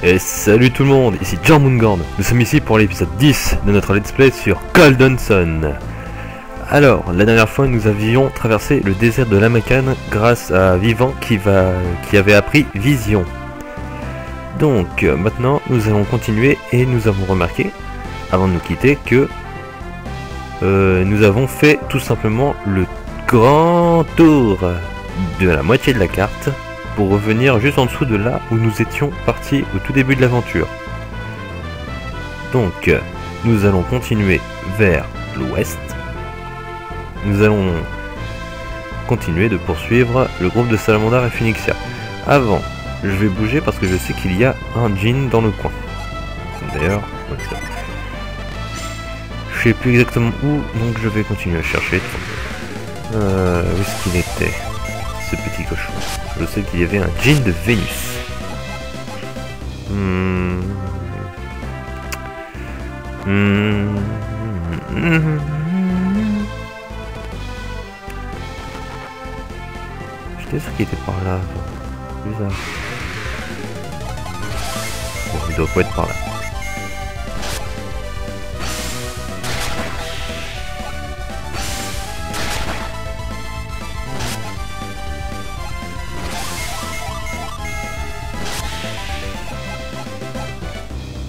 Et salut tout le monde, ici Jormungand. Nous sommes ici pour l'épisode 10 de notre let's play sur Golden Sun. Alors, la dernière fois nous avions traversé le désert de Lamakan grâce à Vivant qui avait appris Vision. Donc maintenant nous allons continuer et nous avons remarqué, avant de nous quitter, que nous avons fait tout simplement le grand tour de la moitié de la carte pour revenir juste en dessous de là où nous étions partis au tout début de l'aventure. Donc nous allons continuer vers l'ouest. Nous allons continuer de poursuivre le groupe de Salamandar et Phoenixia. Avant, je vais bouger parce que je sais qu'il y a un djinn dans le coin. D'ailleurs, je sais plus exactement où, donc je vais continuer à chercher. Où est-ce qu'il était, ce petit cochon? Je sais qu'il y avait un djinn de Vénus. J'étais sûr qu'il était par là. Bizarre. Bon, il doit pas être par là.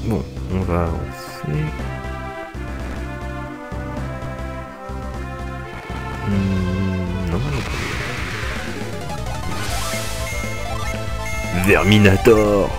Bon, on va avancer. Non, Verminator.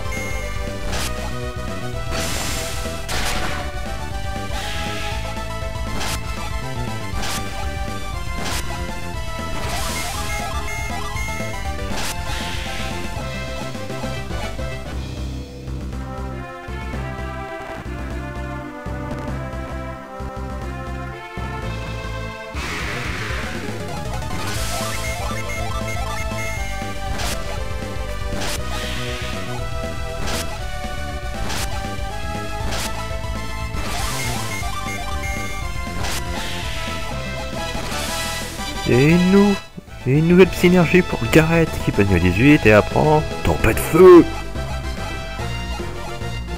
Et une nouvelle synergie pour le Garrett qui peut niveau 18 et apprend tempête feu.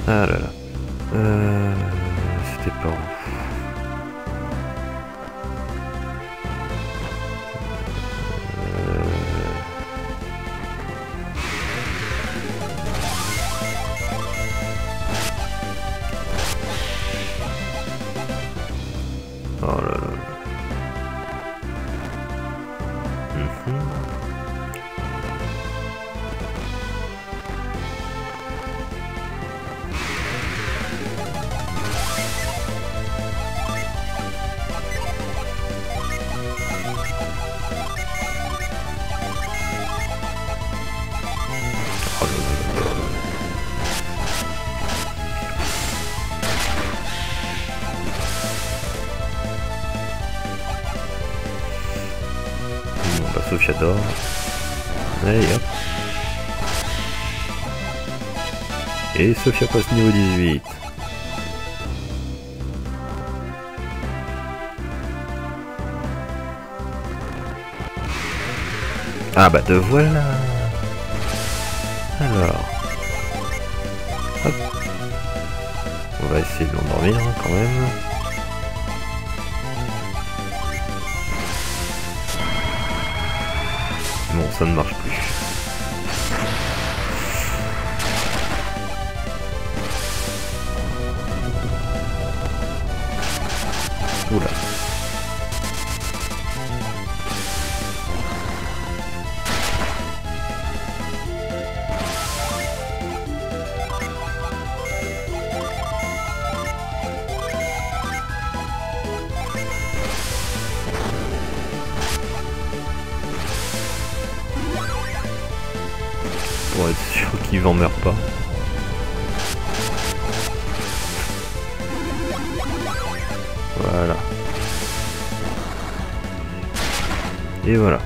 Ah là là. C'était pas ouf. Oh là là. Sophia dort. Allez hop. Et Sophia passe niveau 18. Ah bah te voilà. Alors. Hop. On va essayer de l'endormir quand même. Bon, ça ne marche plus. Oula. Pour être sûr qu'il n'en meurt pas. Voilà. Et voilà.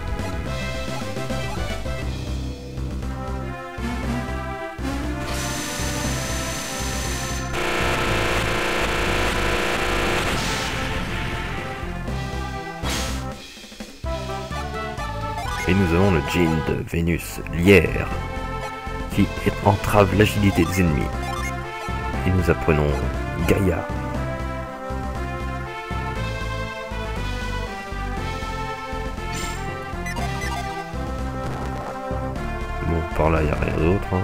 Et nous avons le djinn de Vénus, Lierre, qui entrave l'agilité des ennemis. et nous apprenons Gaïa. Bon, par là, il n'y a rien d'autre. Hein.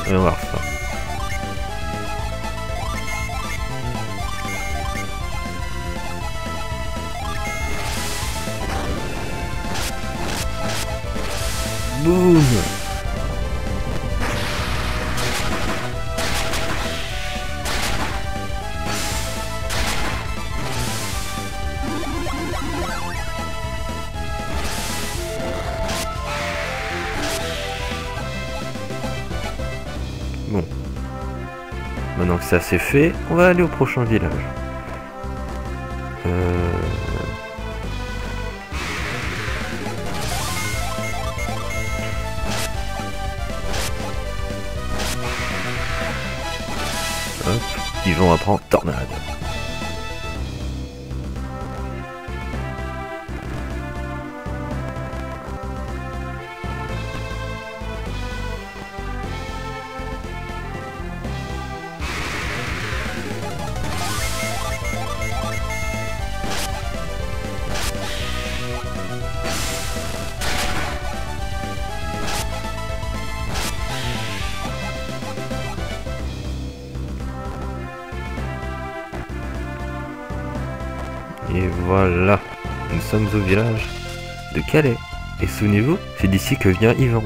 Et on va voir ça. Boum. Bon. Maintenant que ça c'est fait, on va aller au prochain village. Hop, ils vont apprendre tornade. Et voilà, nous sommes au village de Calais. Et souvenez-vous, c'est d'ici que vient Yvan.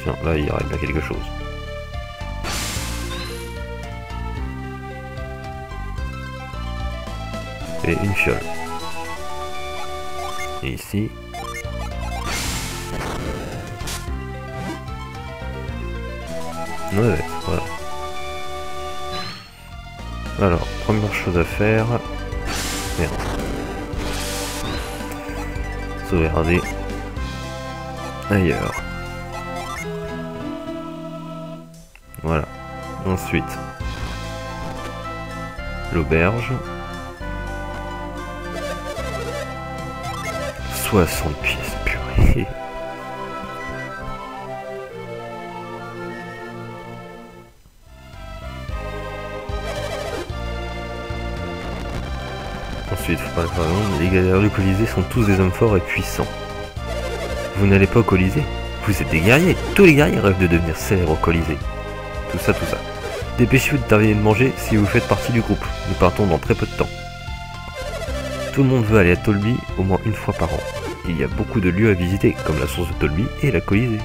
Tiens, là il y aurait bien quelque chose. Et une fiole. Et ici... Ouais, voilà. Alors, première chose à faire... Merde. Sauvegarder ailleurs. Voilà. Ensuite, l'auberge. 60 pièces, purée. Ensuite, faut pas le faire long, les guerriers du Colisée sont tous des hommes forts et puissants. Vous n'allez pas au Colisée, vous êtes des guerriers. Tous les guerriers rêvent de devenir célèbres au Colisée. Tout ça, tout ça. Dépêchez-vous de terminer de manger si vous faites partie du groupe. Nous partons dans très peu de temps. Tout le monde veut aller à Tolby au moins une fois par an. Il y a beaucoup de lieux à visiter, comme la source de Tolby et la Colisée.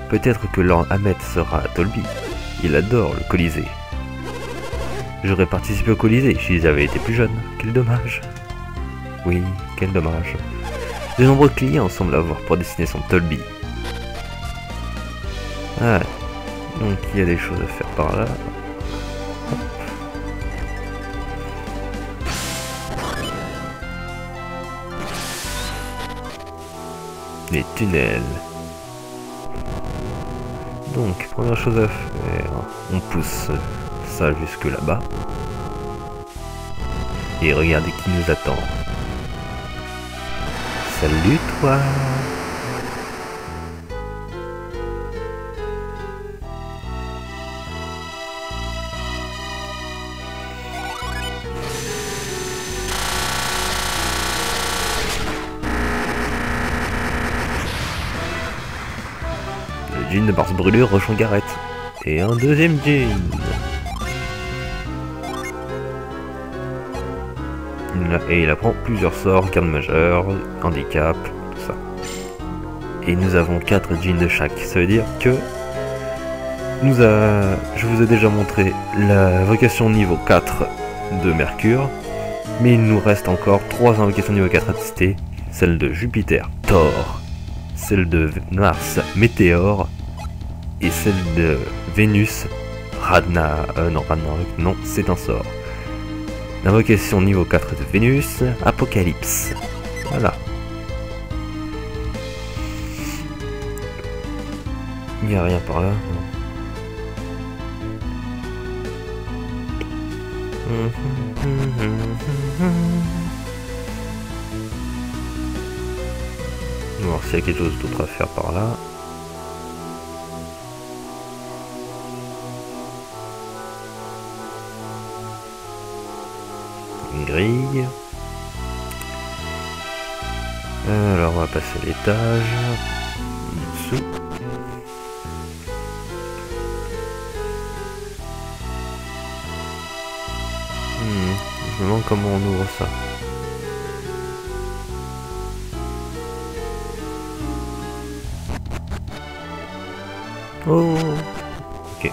Peut-être que Lord Ahmed sera à Tolby. Il adore le Colisée. J'aurais participé au Colisée si j'avais été plus jeune. Quel dommage. Oui, quel dommage. De nombreux clients semblent avoir pour destination Tolby. Ah, donc il y a des choses à faire par là. Les tunnels. Donc, première chose à faire, on pousse ça jusque là-bas. Et regardez qui nous attend. Salut toi! Le jean de Mars Brûlure rejoint Gareth. Et un deuxième jean. Et il apprend plusieurs sorts, garde majeure, handicap, tout ça. Et nous avons 4 jeans de chaque. Ça veut dire que je vous ai déjà montré la vocation niveau 4 de Mercure. Mais il nous reste encore 3 invocations niveau 4 à tester. Celle de Jupiter, Thor. Celle de Mars, Météore. Et celle de Vénus, non, c'est un sort. L'invocation niveau 4 de Vénus, Apocalypse. Voilà. Il n'y a rien par là. On va voir s'il y a quelque chose d'autre à faire par là. Une grille. Alors on va passer à l'étage. Dessous. Je me demande comment on ouvre ça. Oh, ok.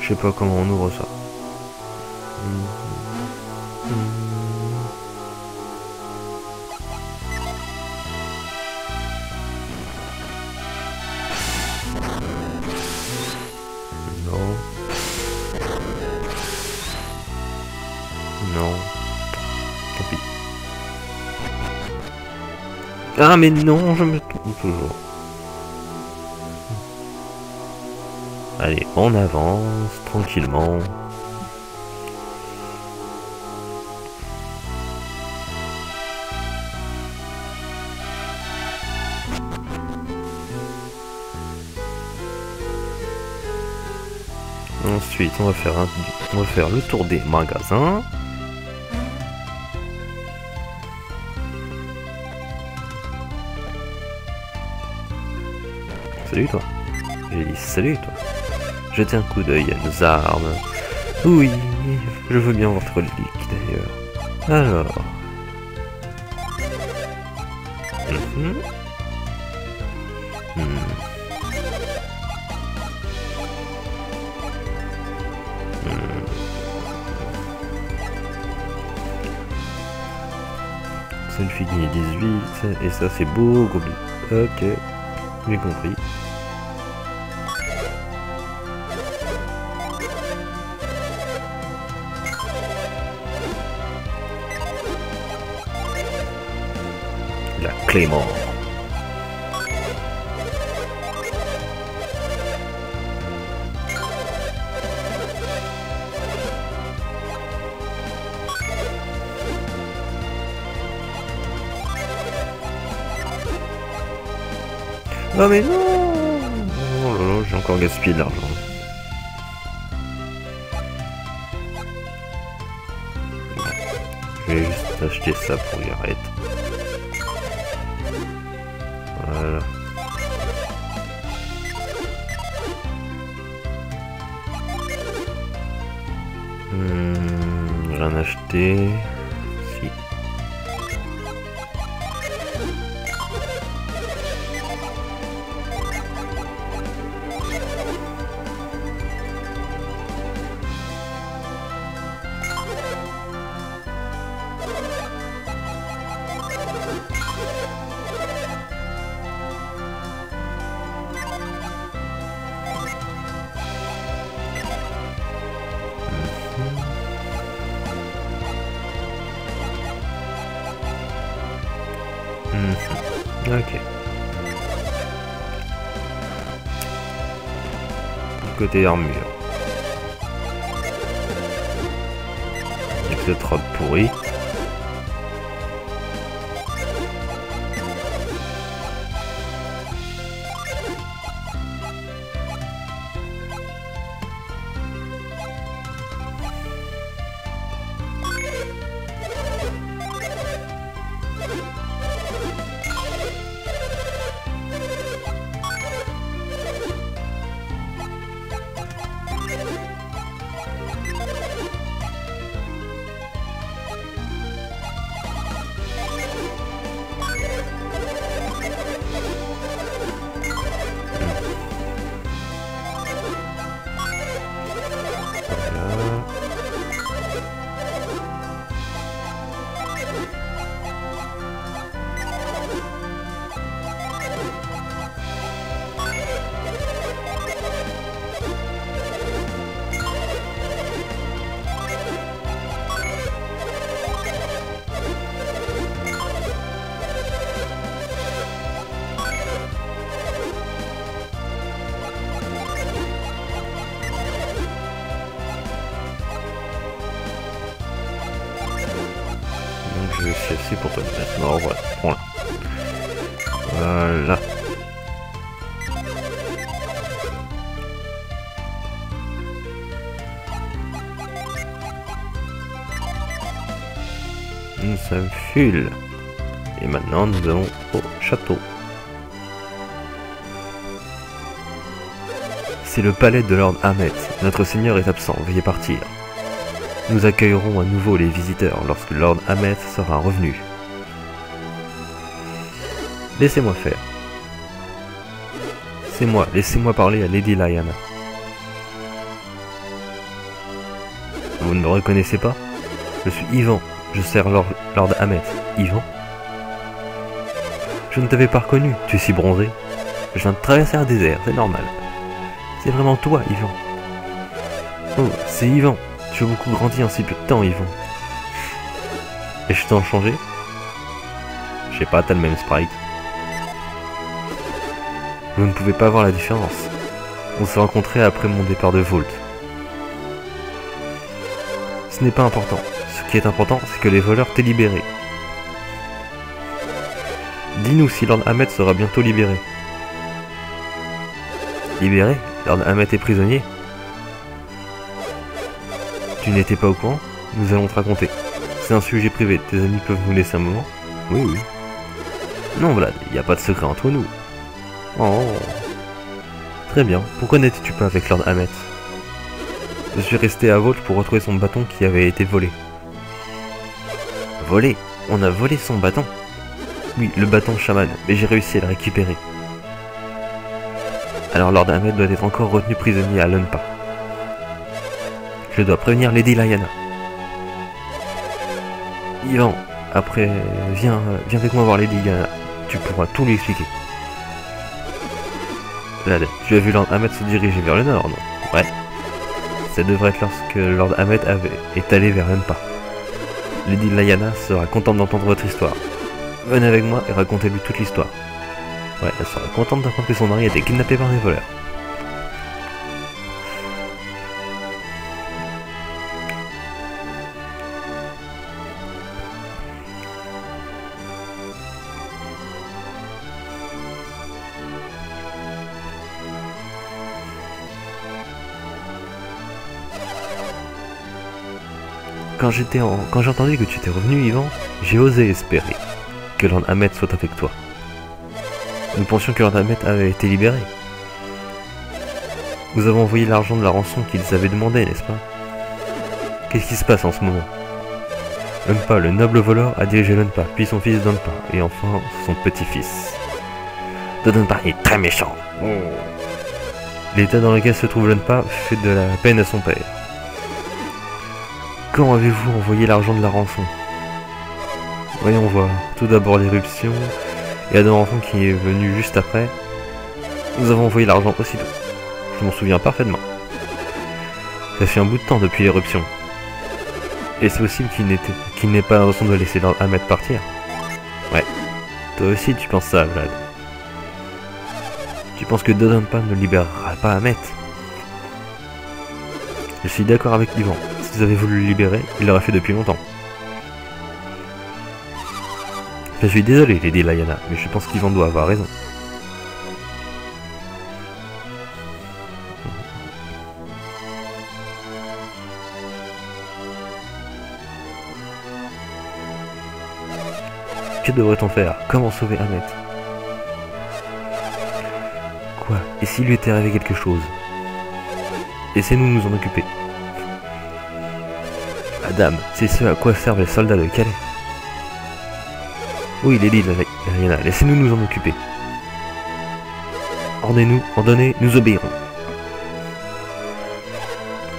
Je sais pas comment on ouvre ça. Non. Non. Tant pis. Ah mais non, je me trompe toujours. Allez, on avance tranquillement. Ensuite, on va faire le tour des magasins. Salut toi. J'ai dit salut toi. Jetez un coup d'œil à nos armes. Oui, je veux bien voir votre relique d'ailleurs. Alors. Sulfigny 18, et ça c'est beau, Gobi. Ok, j'ai compris. La Clément. Oh mais non! Oh là là, j'ai encore gaspillé de l'argent. Je vais juste acheter ça pour Gareth. Voilà. Rien acheté. Si. Ok. Côté armure. Avec cette robe pourrie. aussi pour toi. Non, voilà, prends-la. Voilà. Ça me file. Et maintenant, nous allons au château. C'est le palais de Lord Ahmet. Notre seigneur est absent, veuillez partir. Nous accueillerons à nouveau les visiteurs lorsque Lord Ahmet sera revenu. Laissez-moi faire. C'est moi, laissez-moi parler à Lady Lyanna. Vous ne me reconnaissez pas? Je suis Ivan, je sers Lord Ahmet. Ivan? Je ne t'avais pas reconnu, tu es si bronzé. Je viens de traverser un désert, c'est normal. C'est vraiment toi, Ivan. Oh, c'est Ivan. Tu as beaucoup grandi en si peu de temps, Ivan. Et je t'en changé? Je sais pas, t'as le même sprite. Vous ne pouvez pas voir la différence. On s'est rencontrés après mon départ de Vault. Ce n'est pas important. Ce qui est important, c'est que les voleurs t'aient libéré. Dis-nous si Lord Ahmet sera bientôt libéré. Libéré? Lord Ahmet est prisonnier? Tu n'étais pas au courant? Nous allons te raconter. C'est un sujet privé, tes amis peuvent nous laisser un moment? Oui, oui. Non, Vlad, il n'y a pas de secret entre nous. Oh. Très bien, pourquoi n'étais-tu pas avec Lord Ahmet? Je suis resté à Vault pour retrouver son bâton qui avait été volé. Volé? On a volé son bâton? Oui, le bâton chaman, mais j'ai réussi à le récupérer. Alors Lord Ahmet doit être encore retenu prisonnier à Lunpa. Je dois prévenir Lady Lyanna. Ivan, après, viens avec moi voir Lady Lyanna. Tu pourras tout lui expliquer. Vlad, tu as vu Lord Ahmet se diriger vers le nord, non? Ouais. Ça devrait être lorsque Lord Ahmet est allé vers Lunpa. Lady Lyanna sera contente d'entendre votre histoire. Venez avec moi et racontez-lui toute l'histoire. Ouais, elle sera contente d'apprendre que son mari a été kidnappé par des voleurs. Quand j'ai entendu que tu étais revenu, Ivan, j'ai osé espérer que Lord Ahmet soit avec toi. Nous pensions que Lord Ahmet avait été libéré. Nous avons envoyé l'argent de la rançon qu'ils avaient demandé, n'est-ce pas? Qu'est-ce qui se passe en ce moment? Lunpa, le noble voleur, a dirigé Lunpa, puis son fils Donpa, et enfin son petit-fils. Donpa est très méchant. Oh. L'état dans lequel se trouve Lunpa fait de la peine à son père. Quand avez-vous envoyé l'argent de la rançon? Voyons voir. Tout d'abord l'éruption, et Adam Enfant qui est venu juste après. Nous avons envoyé l'argent aussitôt. Je m'en souviens parfaitement. Ça fait un bout de temps depuis l'éruption. Et c'est possible qu'il n'ait pas l'intention de laisser Lord Ahmet partir. Ouais. Toi aussi tu penses ça, Vlad. Tu penses que Dodonpa ne libérera pas Ahmet? Je suis d'accord avec Ivan. Si vous avez voulu le libérer, il l'aurait fait depuis longtemps. Je suis désolé, Lady Lyanna, mais je pense qu'Ivan doit avoir raison. Que devrait-on faire? Comment sauver Ahmet? Quoi? Et s'il lui était arrivé quelque chose? Laissez-nous nous en occuper. Madame, c'est ce à quoi servent les soldats de Calais. Oui, Lady Lyanna, laissez-nous nous en occuper. Ordonnez, nous obéirons.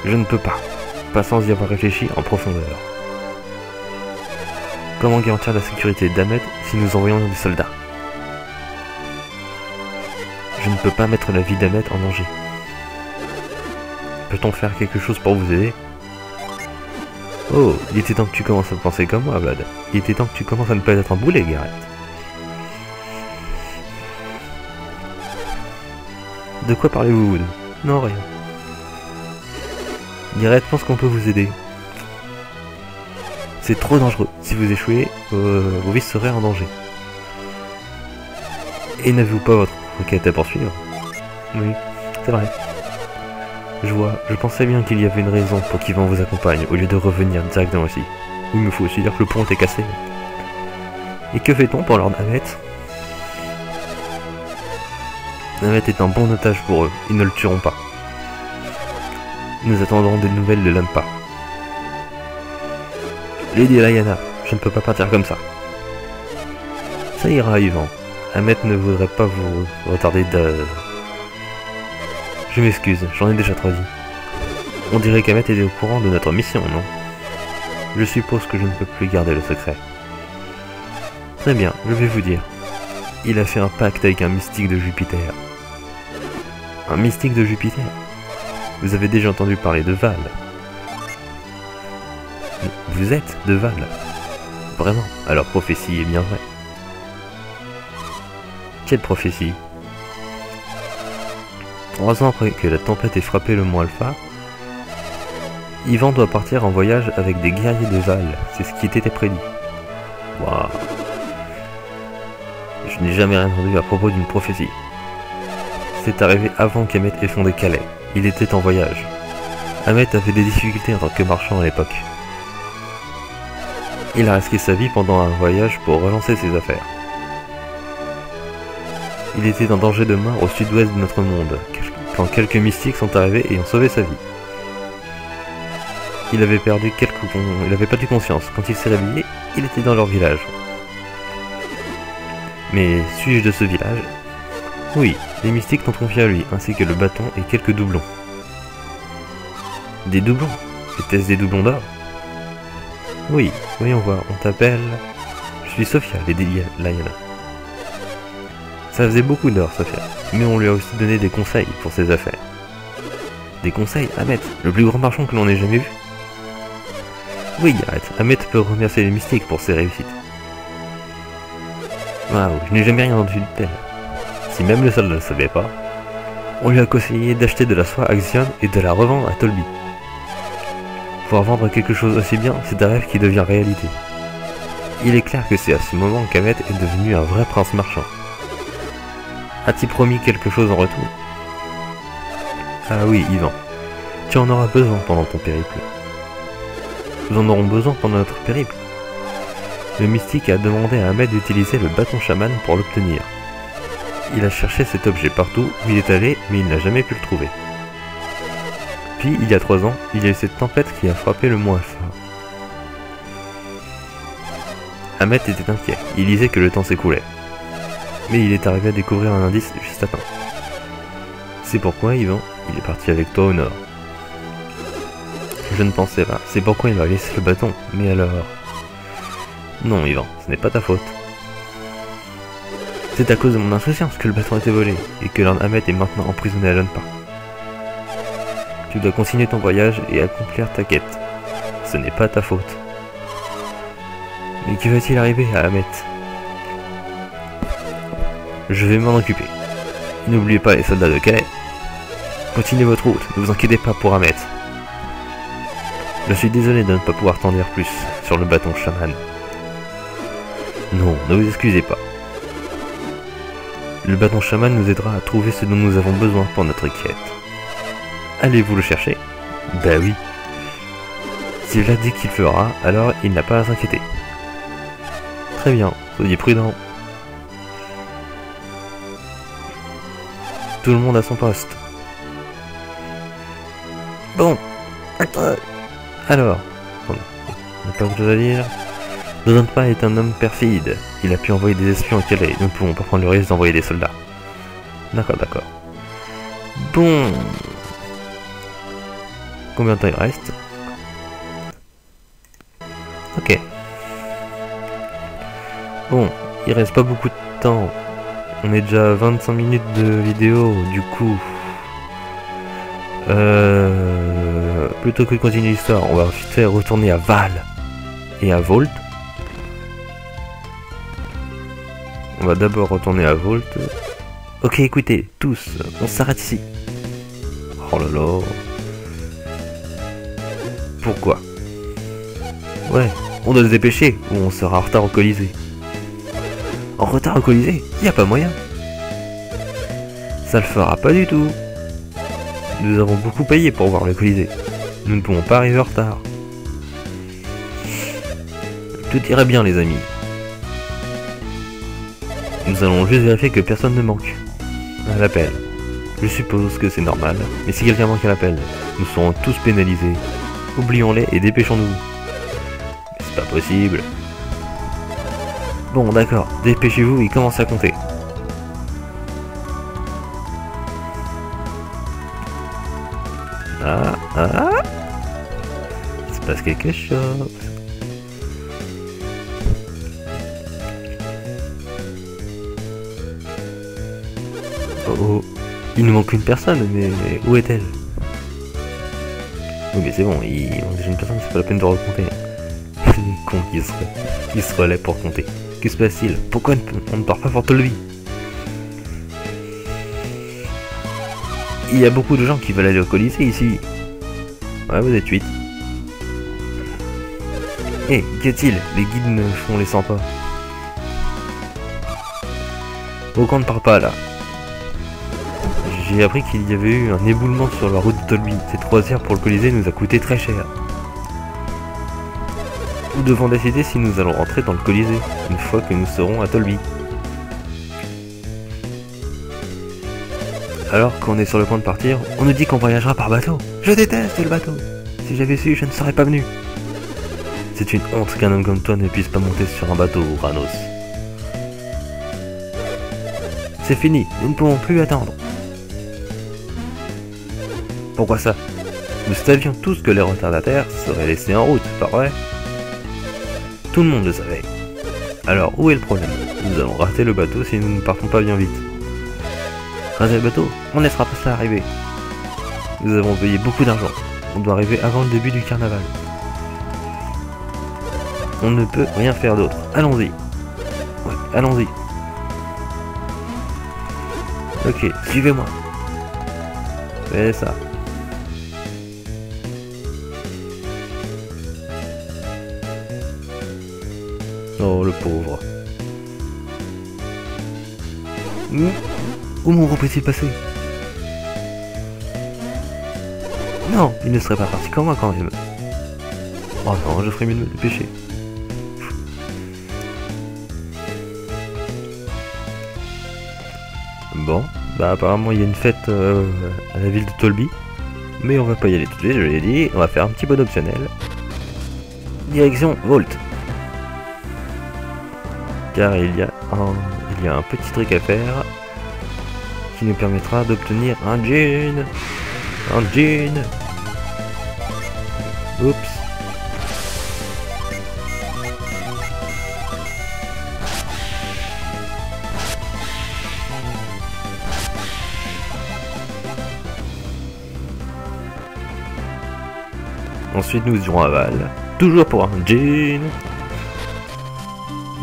Je ne peux pas sans y avoir réfléchi en profondeur. Comment garantir la sécurité d'Ahmet si nous envoyons des soldats? Je ne peux pas mettre la vie d'Ahmet en danger. Peut-on faire quelque chose pour vous aider? Oh, il était temps que tu commences à penser comme moi, Vlad. Il était temps que tu commences à ne pas être un boulet, Garrett. De quoi parlez-vous, Wood? Non, rien. Garrett pense qu'on peut vous aider. C'est trop dangereux. Si vous échouez, vos vies seraient en danger. Et n'avez-vous pas votre quête à poursuivre? Oui, c'est vrai. Je vois, je pensais bien qu'il y avait une raison pour qu'Yvan vous accompagne, au lieu de revenir directement ici. Oui, mais faut aussi dire que le pont est cassé. Et que fait-on pour Lord Amet? Amet est un bon otage pour eux, ils ne le tueront pas. Nous attendrons des nouvelles de Lampa. Lady Lyanna, je ne peux pas partir comme ça. Ça ira, Yvan. Amet ne voudrait pas vous retarder de... Je m'excuse, j'en ai déjà trop dit. On dirait qu'Amet était au courant de notre mission, non? Je suppose que je ne peux plus garder le secret. Très bien, je vais vous dire. Il a fait un pacte avec un mystique de Jupiter. Un mystique de Jupiter? Vous avez déjà entendu parler de Val? Vous êtes de Val? Vraiment? Alors prophétie est bien vraie. Quelle prophétie? 3 ans après que la tempête ait frappé le mont Alpha, Yvan doit partir en voyage avec des guerriers de Val. C'est ce qui était prédit. Waouh. Je n'ai jamais rien entendu à propos d'une prophétie. C'est arrivé avant qu'Amet ait fondé Calais. Il était en voyage. Amet avait des difficultés en tant que marchand à l'époque. Il a risqué sa vie pendant un voyage pour relancer ses affaires. Il était en danger de mort au sud-ouest de notre monde, quand quelques mystiques sont arrivés et ont sauvé sa vie. Il avait perdu conscience. Quand il s'est réveillé, il était dans leur village. Mais suis-je de ce village? Oui, les mystiques t'ont confié à lui, ainsi que le bâton et quelques doublons. Des doublons? Était-ce des doublons d'or? Oui, voyons voir, on t'appelle... Je suis Sophia, Lady Lyanna. Ça faisait beaucoup d'or, Sophia, mais on lui a aussi donné des conseils pour ses affaires. Des conseils? Amet, le plus grand marchand que l'on ait jamais vu? Oui, arrête, Amet peut remercier les mystiques pour ses réussites. Waouh, je n'ai jamais rien entendu de tel. Si même le soldat ne le savait pas, on lui a conseillé d'acheter de la soie à Xion et de la revendre à Tolby. Pouvoir vendre quelque chose aussi bien, c'est un rêve qui devient réalité. Il est clair que c'est à ce moment qu'Amet est devenu un vrai prince marchand. As-tu promis quelque chose en retour? Ah oui, Yvan. Tu en auras besoin pendant ton périple. Nous en aurons besoin pendant notre périple. Le mystique a demandé à Ahmed d'utiliser le bâton chaman pour l'obtenir. Il a cherché cet objet partout où il est allé, mais il n'a jamais pu le trouver. Puis, il y a 3 ans, il y a eu cette tempête qui a frappé le mont Alpha. Ahmed était inquiet, il disait que le temps s'écoulait. Mais il est arrivé à découvrir un indice juste à temps. C'est pourquoi, Yvan, il est parti avec toi au nord. Je ne pensais pas, c'est pourquoi il m'a laissé le bâton, mais alors... Non, Yvan, ce n'est pas ta faute. C'est à cause de mon insouciance que le bâton a été volé, et que Lord Amet est maintenant emprisonné à Lonpa. Tu dois continuer ton voyage et accomplir ta quête. Ce n'est pas ta faute. Mais que va-t-il arriver à Amet? Je vais m'en occuper. N'oubliez pas les soldats de Calais. Continuez votre route, ne vous inquiétez pas pour Amet. Je suis désolé de ne pas pouvoir t'en dire plus sur le bâton chaman. Non, ne vous excusez pas. Le bâton chaman nous aidera à trouver ce dont nous avons besoin pour notre quête. Allez-vous le chercher? Ben oui. S'il l'a dit qu'il fera, alors il n'a pas à s'inquiéter. Très bien, soyez prudents. Tout le monde à son poste. Bon. Alors, on n'a pas grand-chose à dire. Dodonpa est un homme perfide. Il a pu envoyer des espions à Calais. Nous ne pouvons pas prendre le risque d'envoyer des soldats. D'accord, d'accord. Bon. Combien de temps il reste? Ok. Bon, il reste pas beaucoup de temps. On est déjà à 25 minutes de vidéo, du coup... plutôt que de continuer l'histoire, on va faire retourner à Val et à Volt. On va d'abord retourner à Volt. Ok, écoutez, tous, on s'arrête ici. Oh là là. Pourquoi? Ouais, On doit se dépêcher ou on sera en retard au Colisée. En retard au Colisée? Y a pas moyen. Ça le fera pas du tout. Nous avons beaucoup payé pour voir le Colisée. Nous ne pouvons pas arriver en retard. Tout irait bien les amis. Nous allons juste vérifier que personne ne manque à l'appel. Je suppose que c'est normal, mais si quelqu'un manque à l'appel, nous serons tous pénalisés. Oublions-les et dépêchons-nous. Mais c'est pas possible. Bon d'accord, dépêchez-vous et commencez à compter. Ah, ah, il se passe quelque chose. Oh, oh. Il nous manque une personne, mais où est-elle? Oui mais c'est bon, il manque déjà une personne, c'est pas la peine de recompter. Con qui se relaie pour compter. Que se passe-t-il? Pourquoi on ne part pas pour Tolby? Il y a beaucoup de gens qui veulent aller au Colisée ici. Ouais, vous êtes 8. Hé, qu'y a-t-il? Les guides ne font les 100 pas. Pourquoi on ne part pas là? J'ai appris qu'il y avait eu un éboulement sur la route de Tolby. Ces 3 heures pour le Colisée nous a coûté très cher. Nous devons décider si nous allons rentrer dans le Colisée, une fois que nous serons à Tolby. Alors qu'on est sur le point de partir, on nous dit qu'on voyagera par bateau. Je déteste le bateau. Si j'avais su, je ne serais pas venu. C'est une honte qu'un homme comme toi ne puisse pas monter sur un bateau, Ranos. C'est fini, nous ne pouvons plus attendre. Pourquoi ça? Nous savions tous que les retardataires seraient laissés en route, pas vrai? Tout le monde le savait. Alors où est le problème? Nous allons rater le bateau si nous ne partons pas bien vite. Rater le bateau? On ne laissera pas ça arriver. Nous avons payé beaucoup d'argent. On doit arriver avant le début du carnaval. On ne peut rien faire d'autre. Allons-y. Ouais, allons-y. Ok, suivez-moi. Fais ça. Oh, le pauvre. Où mon groupe est-il passé? Non, il ne serait pas parti comme moi quand même. Oh non, je ferais mieux de me dépêcher. Bon, bah apparemment il y a une fête à la ville de Tolby. Mais on va pas y aller tout de suite, je l'ai dit. On va faire un petit bon optionnel. Direction Vault. Car il y a un petit truc à faire qui nous permettra d'obtenir un jean. Un jean. Oups. Ensuite nous irons à Val. Toujours pour un jean.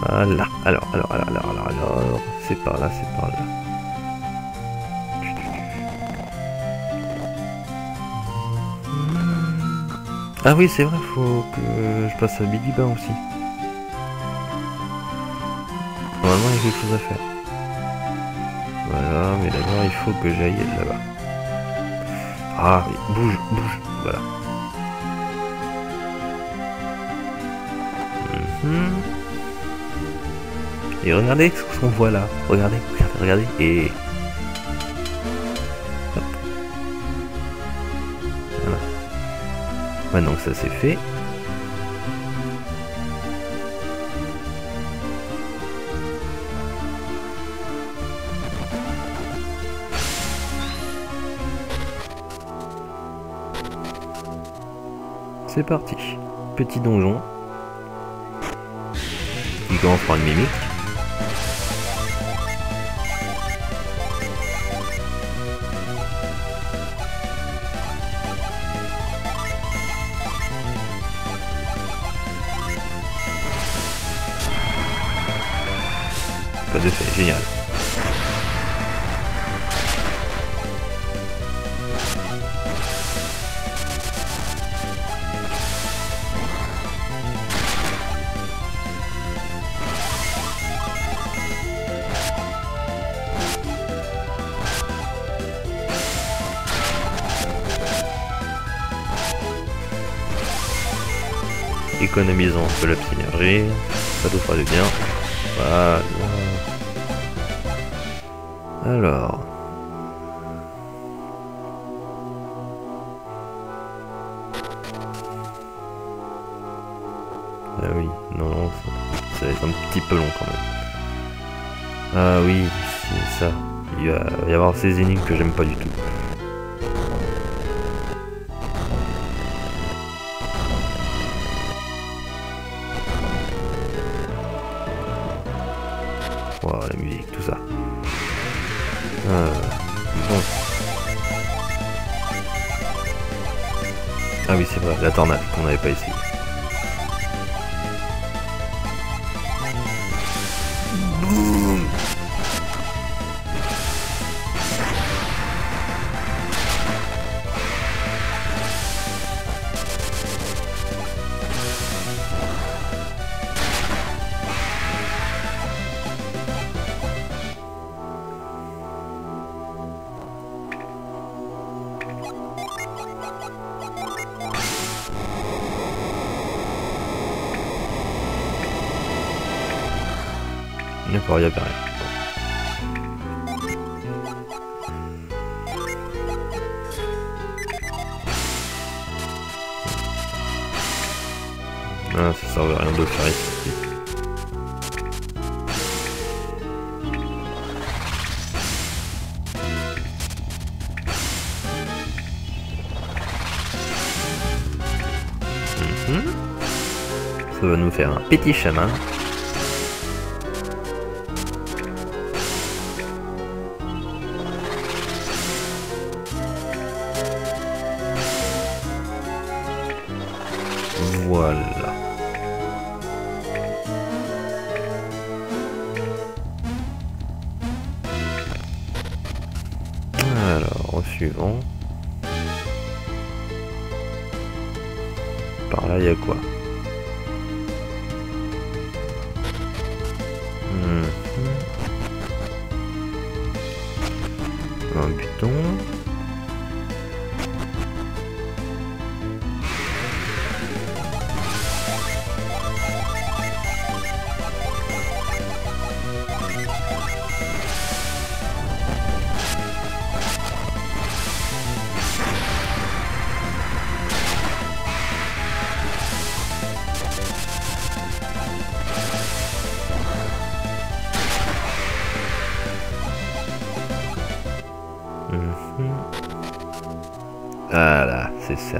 Voilà. Alors. C'est par là, c'est par là. Ah oui, c'est vrai, faut que je passe à Billy Bain aussi. Normalement, il y a quelque chose à faire. Voilà, mais d'abord, il faut que j'aille là-bas. Ah, oui, bouge, voilà. Et regardez ce qu'on voit là. Regardez. Et... hop. Voilà. Maintenant que ça c'est fait. C'est parti. Petit donjon. Qui commence par une mimique. Pas de fait, génial. économisons un peu la synergie, ça nous fera du bien. Voilà. Alors. Ah oui, non, ça va être un petit peu long quand même. Ah oui, c'est ça. Il va y avoir ces énigmes que j'aime pas du tout. Wow, la musique, tout ça. Bon. Ah oui, c'est vrai, la tornade qu'on n'avait pas essayé. Boum. D'accord, il n'y a pas rien. Ah, ça servait à rien de le faire ici. Ça va nous faire un petit chemin. Voilà. Alors, au suivant. Par là, il y a quoi? Un buton. Voilà, c'est ça.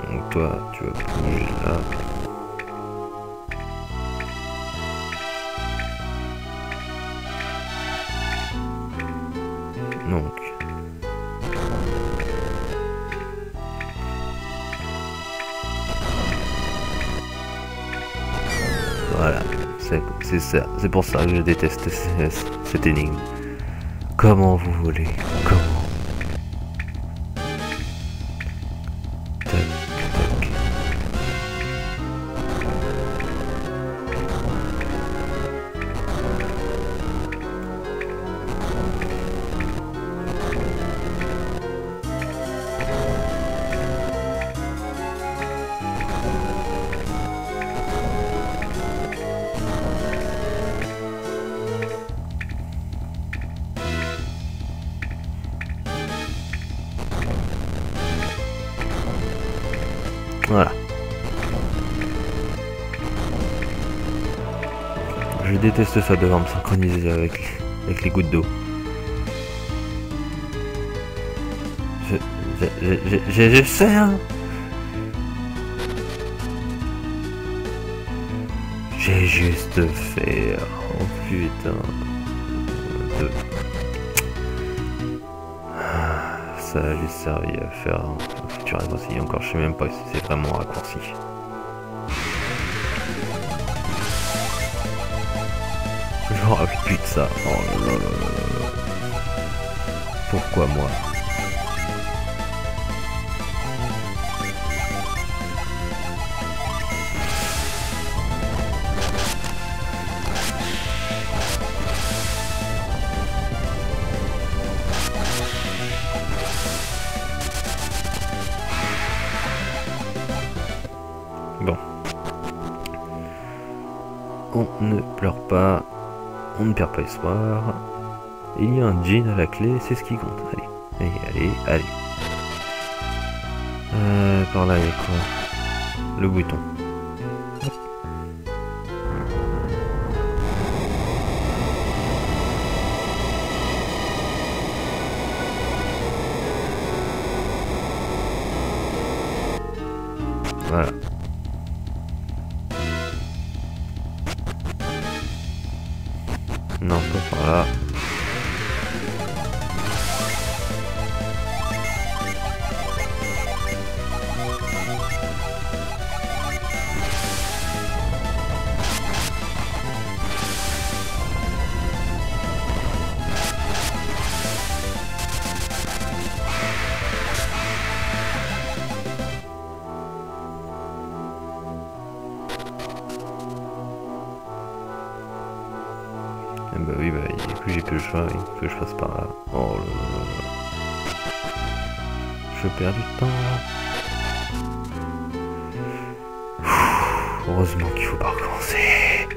Donc toi, tu vas bouger là. Donc. Voilà, c'est ça. C'est pour ça que je déteste cette énigme. Comment vous voulez? Comment? Tac, tac. Voilà. Je déteste ça devoir me synchroniser avec les gouttes d'eau. Je sais, hein. J'ai juste fait... Oh putain. Ça a juste servi à faire un futur raccourci. Encore, je sais même pas si c'est vraiment un raccourci. Je me rappelle plus de ça. Oh là là là là. Pourquoi moi? pas. On ne perd pas espoir. Il y a un jean à la clé, c'est ce qui compte. Allez. Par là, il y a quoi? Le bouton. Hop. Voilà. Non, pas par là. Bah oui, bah du coup j'ai plus le choix, il faut que je passe par là. Oh là là. Je perds du temps. Heureusement qu'il faut pas recommencer.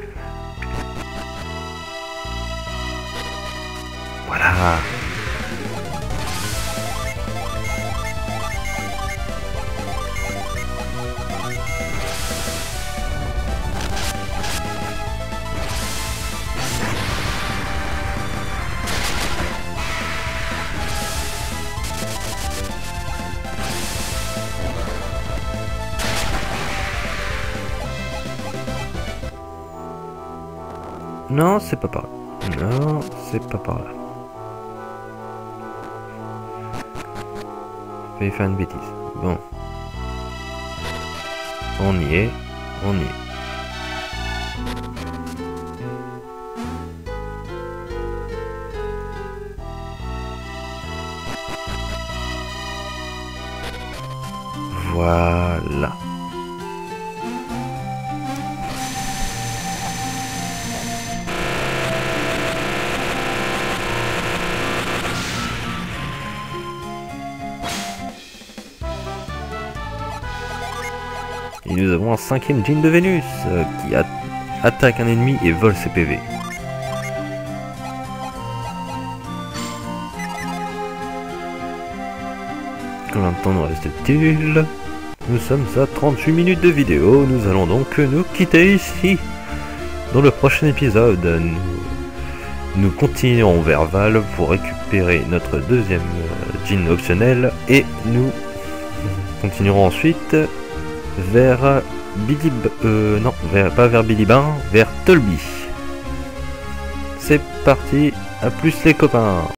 Voilà. Non, c'est pas par là. Non, c'est pas par là. Je vais faire une bêtise. Bon. On y est. Voilà. Et nous avons un 5e jean de Vénus qui attaque un ennemi et vole ses PV. Combien de temps nous reste-t-il? Nous sommes à 38 minutes de vidéo, nous allons donc nous quitter ici. Dans le prochain épisode, nous continuerons vers Val pour récupérer notre 2e jean optionnel et nous continuerons ensuite vers Billy... non, pas vers Billy Bain, vers Tolby. C'est parti, à plus les copains.